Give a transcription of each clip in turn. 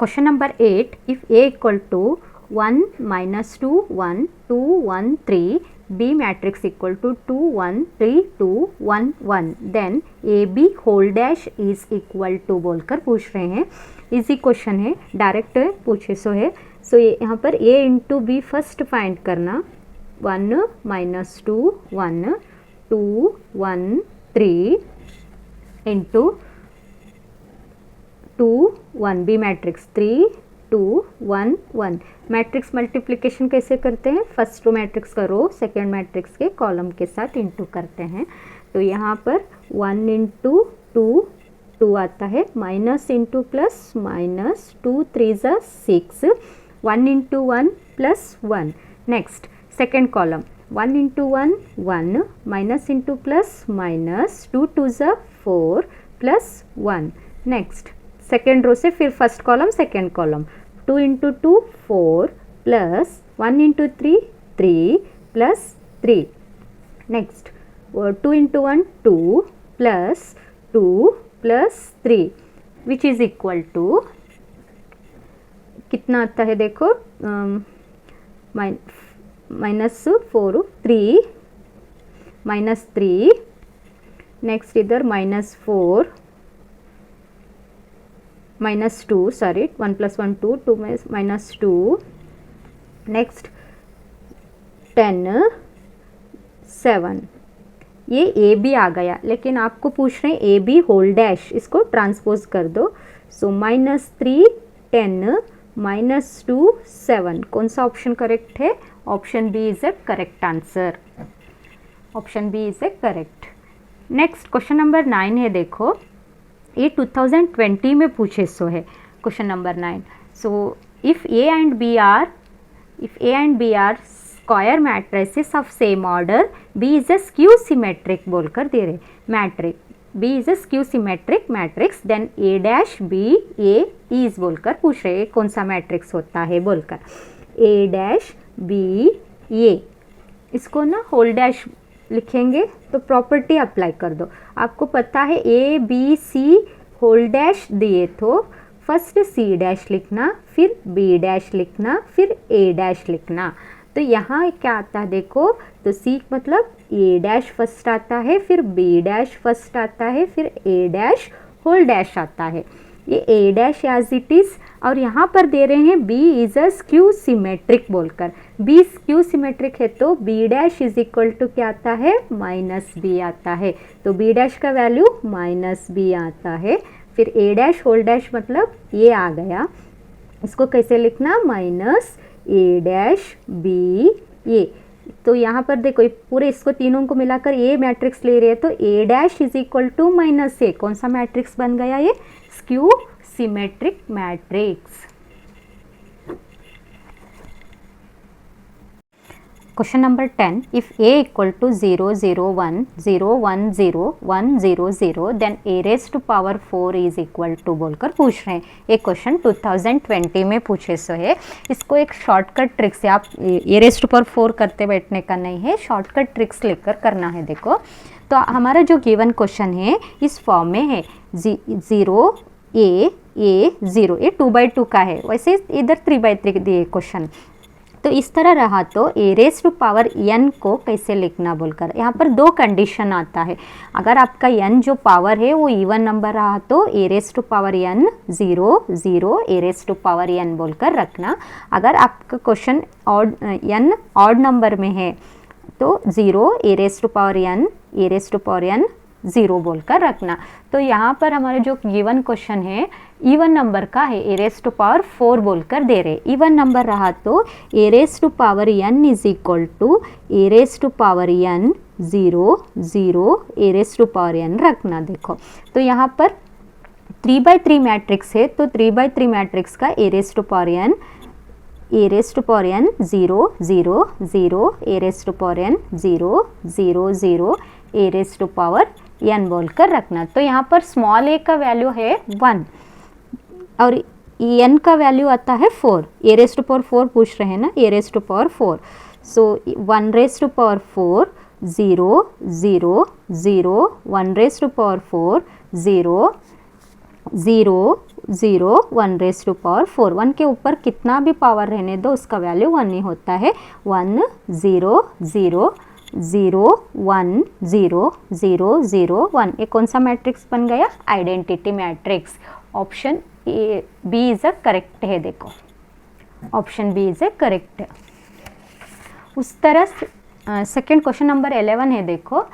Question number 8, if A equal to 1 minus 2 1 2 1 3, B matrix equal to 2 1 3 2 1 1, then AB whole dash is equal to बोलकर पूछ रहे हैं। Easy question है, direct पूछे सो है। सो यहाँ पर A into B first find करना, 1 minus 2 1 2 1 3 into 2 1, B matrix 3 2 1 1। Matrix multiplication कैसे करते हैं, फर्स्ट रो मैट्रिक्स का रो सेकेंड मैट्रिक्स के कॉलम के साथ इंटू करते हैं। तो यहाँ पर 1 इंटू 2 2 आता है, माइनस इंटू प्लस माइनस 2 3 ज़ा 6, 1 into 1 plus 1। Next second column 1 into 1 1, minus into plus minus 2 2 ज़ा 4 प्लस 1। नेक्स्ट सेकेंड रो से फिर first column second column, 2 into 2 4 plus 1 into 3 3 plus 3। Next 2 into 1 2 plus 2 plus 3 which is equal to कितना आता है देखो, minus 4 3 minus 3। Next इधर minus 4 minus 2, sorry 1 plus 1 2 2 minus 2। Next 10 7, ये A B आ गया, लेकिन आपको पूछ रहे हैं ए बी होल डैश, इसको ट्रांसपोज कर दो। सो माइनस 3 10 माइनस 2 7, कौन सा ऑप्शन करेक्ट है, option B is a correct answer, option B is a correct. Next question number 9 है, देखो ये 2020 में पूछे सो है question number 9। So if A and B are square matrices of same order, B is a skew symmetric बोलकर दे रहे matrix, B is a skew symmetric matrix, then A dash B A is बोलकर पूछ रहे कौन सा matrix होता है बोलकर। ए डैश बी ए, इसको ना होल डैश लिखेंगे तो प्रॉपर्टी अप्लाई कर दो। आपको पता है A B C whole dash दिए तो फर्स्ट सी डैश लिखना, फिर बी डैश लिखना, फिर ए डैश लिखना। तो यहाँ क्या आता है देखो, तो सी मतलब ए डैश फर्स्ट आता है, फिर बी डैश फर्स्ट आता है, फिर ए डैश होल डैश आता है। ये A dash as it is, और यहाँ पर दे रहे हैं B is a skew symmetric बोलकर। बी स्क्यू सिमेट्रिक है तो B dash is equal to क्या आता है, माइनस बी आता है। तो बी डैश का वैल्यू माइनस बी आता है। फिर ए डैश होल डैश मतलब ये आ गया, इसको कैसे लिखना, माइनस ए डैश बी ए। तो यहाँ पर देखो पूरे इसको तीनों को मिलाकर ए मैट्रिक्स ले रहे हैं, तो A dash is equal to minus A, कौन सा मैट्रिक्स बन गया, ये skew symmetric matrix. Question number 10, if A equal to 0 0 1 0 1 0 1 0 0, then A raise to power 4 is equal to बोलकर पूछ रहे हैं। ये क्वेश्चन 2020 में पूछे सो है। इसको एक शॉर्टकट ट्रिक से, आप ए रेज टू पावर 4 करते बैठने का नहीं है, शॉर्टकट ट्रिक्स लेकर करना है। देखो तो हमारा जो गिवन क्वेश्चन है इस फॉर्म में है, 0 ए 0, ये 2/2 का है, वैसे इधर 3/3 दिए क्वेश्चन। तो इस तरह रहा तो A raise to power n को कैसे लिखना बोलकर, यहाँ पर दो कंडीशन आता है। अगर आपका n जो पावर है वो इवन नंबर रहा तो A raise to power n 0 0 A raise to power n बोलकर रखना। अगर आपका क्वेश्चन n ऑड नंबर में है तो 0 A raise to power n A raise to power n 0 बोलकर रखना। तो यहाँ पर हमारे जो गिवन क्वेश्चन है इवन नंबर का है, ए रेज टू पावर 4 बोलकर दे रहे। इवन नंबर रहा तो A raise to power n is equal to A raise to power n 0 0 A raise to power n रखना। देखो तो यहाँ पर 3/3 मैट्रिक्स है, तो 3/3 मैट्रिक्स का A raise to power n 0 0 0 A raise to power n 0 0 0 A raise to power n बोलकर रखना। तो यहाँ पर स्मॉल a का वैल्यू है 1 और n का वैल्यू आता है 4। ए रेज टू पावर 4 पूछ रहे हैं ना, A raise to power 4। So 1 raise to power 4 0 0 0 1 raise to power 4 0 0 0 1 raise to power 4। 1 के ऊपर कितना भी पावर रहने दो उसका वैल्यू 1 ही होता है। 1 0 0 0 1 0 0 0 1। ये कौन सा मैट्रिक्स बन गया? Identity matrix. Option B is a correct है। देखो option B is a correct. उस तरह सेकेंड क्वेश्चन नंबर 11 है। देखो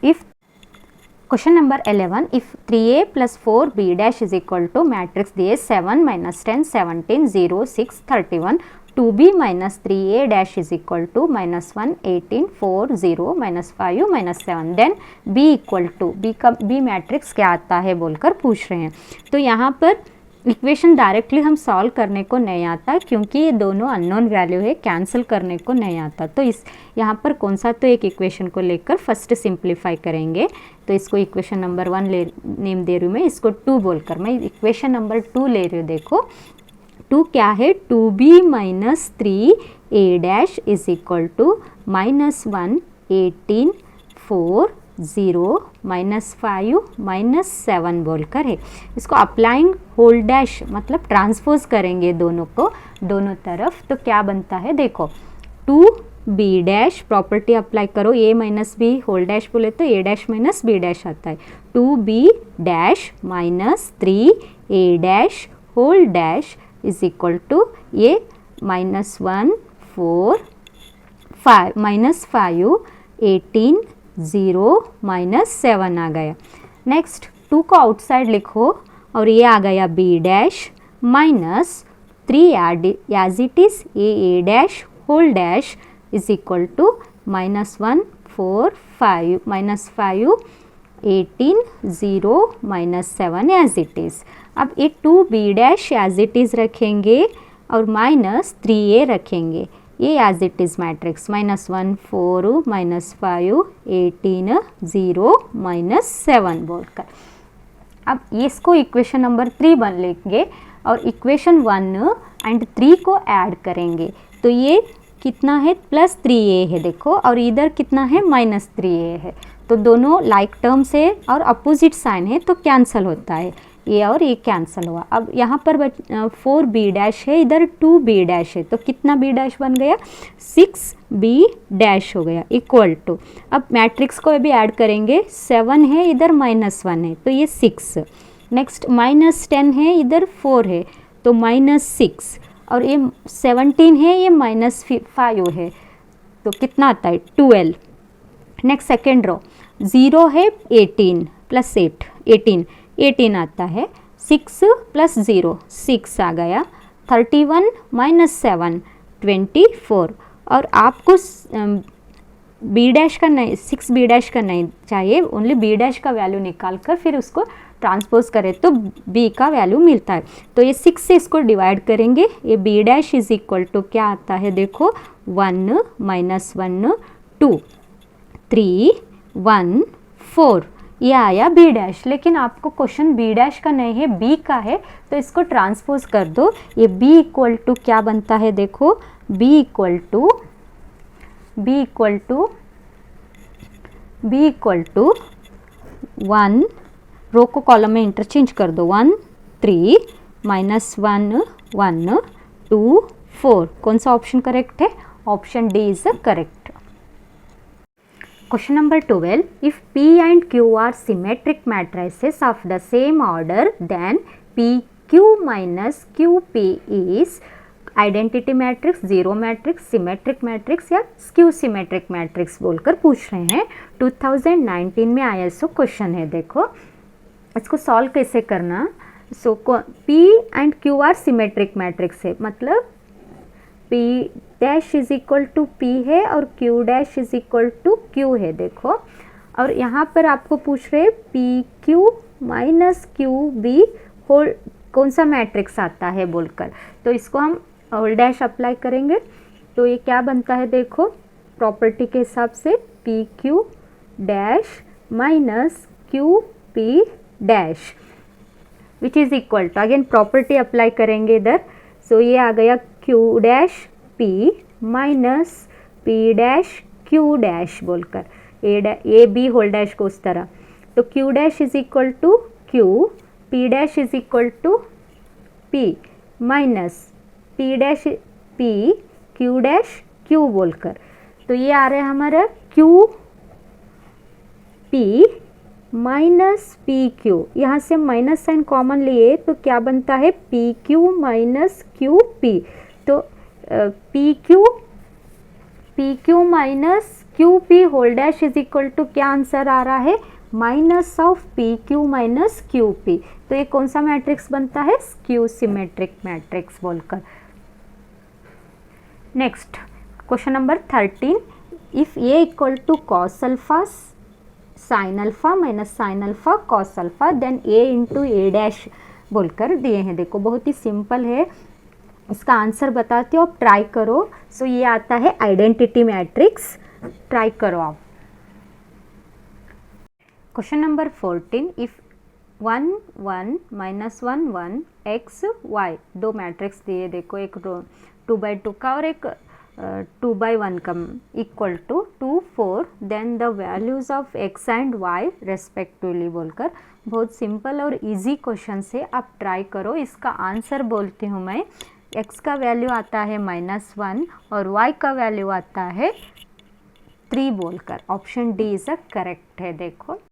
if question number 11, if 3a plus 4b dash is equal to matrix दिए 7 minus 10 17 0 6 31, 2b minus 3a dash is equal to minus 1 18 4 0 minus 5 minus 7, then b equal to b matrix क्या आता है बोलकर पूछ रहे हैं। तो यहाँ पर इक्वेशन डायरेक्टली हम सॉल्व करने को नहीं आता क्योंकि ये दोनों अननोन वैल्यू है, कैंसिल करने को नहीं आता। तो इस यहाँ पर कौन सा तो एक इक्वेशन को लेकर फर्स्ट सिंप्लीफाई करेंगे। तो इसको इक्वेशन नंबर 1 नेम दे रही हूँ मैं, इसको 2 बोलकर मैं इक्वेशन नंबर 2 ले रही हूँ। देखो 2 क्या है? 2b minus 3a dash is equal to minus 1 18 4 0 minus 5 minus 7 बोलकर है। इसको अप्लाइंग होल डैश मतलब ट्रांसपोज करेंगे दोनों को, दोनों तरफ। तो क्या बनता है? देखो 2b डैश प्रॉपर्टी अप्लाई करो, a minus B whole dash बोले तो a dash minus b dash आता है। 2b dash minus 3a dash whole dash is equal to ये माइनस 1 4 5 माइनस 5 18 0 माइनस 7 आ गया। नेक्स्ट 2 को आउटसाइड लिखो और ये आ गया b dash minus 3 as it is a dash whole dash is equal to minus 1 4 5 minus 5 18 0 minus 7 as it is. अब ये 2b dash as it is रखेंगे और माइनस 3a रखेंगे, ये as it is matrix minus 1 4 minus 5 18 0 minus 7 बोलकर। अब इसको equation number 3 बन लेंगे और इक्वेशन 1 एंड 3 को ऐड करेंगे। तो ये कितना है? प्लस 3a है देखो, और इधर कितना है? माइनस 3a है। तो दोनों लाइक टर्म्स है और अपोजिट साइन है तो कैंसिल होता है, ये और ये कैंसिल हुआ। अब यहाँ पर 4b डैश है, इधर 2b डैश है, तो कितना b डैश बन गया? 6b डैश हो गया इक्वल टू। अब मैट्रिक्स को भी ऐड करेंगे, 7 है इधर माइनस 1 है तो ये 6। नेक्स्ट माइनस 10 है इधर 4 है तो माइनस 6, और ये 17 है ये माइनस 5 है तो कितना आता है? 12। नेक्स्ट सेकेंड रो 0 है 18 प्लस 8 18 आता है। 6 प्लस 0 6 आ गया। 31 माइनस 7 24, और आपको b डैश का नहीं 6b डैश का नहीं चाहिए, ओनली b डैश का वैल्यू निकाल कर फिर उसको ट्रांसपोज करें तो b का वैल्यू मिलता है। तो ये 6 से इसको डिवाइड करेंगे, ये b dash is equal to क्या आता है? देखो 1 माइनस 1 2 3 1 4, ये आया b डैश। लेकिन आपको क्वेश्चन b डैश का नहीं है, b का है, तो इसको ट्रांसपोज कर दो। ये b इक्वल टू क्या बनता है? देखो b इक्वल टू 1, रो को कॉलम में इंटरचेंज कर दो, 1 3 माइनस 1 1 2 4। कौन सा ऑप्शन करेक्ट है? Option D is correct. Question number 12, if P and Q are symmetric matrices of the same order, then PQ minus QP is identity matrix, zero matrix, symmetric matrix या skew symmetric matrix बोलकर पूछ रहे हैं। 2019 में ISO question है। देखो इसको solve कैसे करना। सो P and Q are symmetric matrix है, मतलब P dash is equal to P है और Q dash is equal to Q है। देखो, और यहाँ पर आपको पूछ रहे PQ माइनस QB होल कौन सा मैट्रिक्स आता है बोलकर। तो इसको हम होल डैश अप्लाई करेंगे तो ये क्या बनता है? देखो प्रॉपर्टी के हिसाब से PQ dash minus QP dash which is equal to, again property apply करेंगे इधर। सो ये आ गया Q dash P minus P dash Q dash बोलकर, ए बी होल डैश को उस तरह। तो Q dash is equal to Q P dash is equal to P minus P dash P Q dash Q बोलकर, तो ये आ रहा है हमारा Q P minus P Q, यहाँ से माइनस साइन कॉमन लिए तो क्या बनता है P Q minus Q P, तो P Q minus Q P whole dash is equal to क्या आंसर आ रहा है minus of P Q minus Q P, तो ये कौन सा मैट्रिक्स बनता है स्क्यू सिमेट्रिक मैट्रिक्स बोलकर। Next question number 13, if A equal to cos alpha sine alpha minus sine alpha cos alpha then A into A dash बोलकर दिए हैं। देखो बहुत ही सिंपल है, इसका आंसर बताती हूँ, आप ट्राई करो। सो ये आता है आइडेंटिटी मैट्रिक्स, ट्राई करो आप। Question number 14, if 1 1 minus 1 1 X Y, दो मैट्रिक्स दिए देखो, एक 2/2 का और एक 2/1 का, equal to 2 4 then the values of X and Y respectively बोलकर। बहुत सिंपल और इजी क्वेश्चन से आप ट्राई करो। इसका आंसर बोलती हूँ मैं, एक्स का वैल्यू आता है -1 और वाई का वैल्यू आता है 3 बोलकर। Option D is a correct है। देखो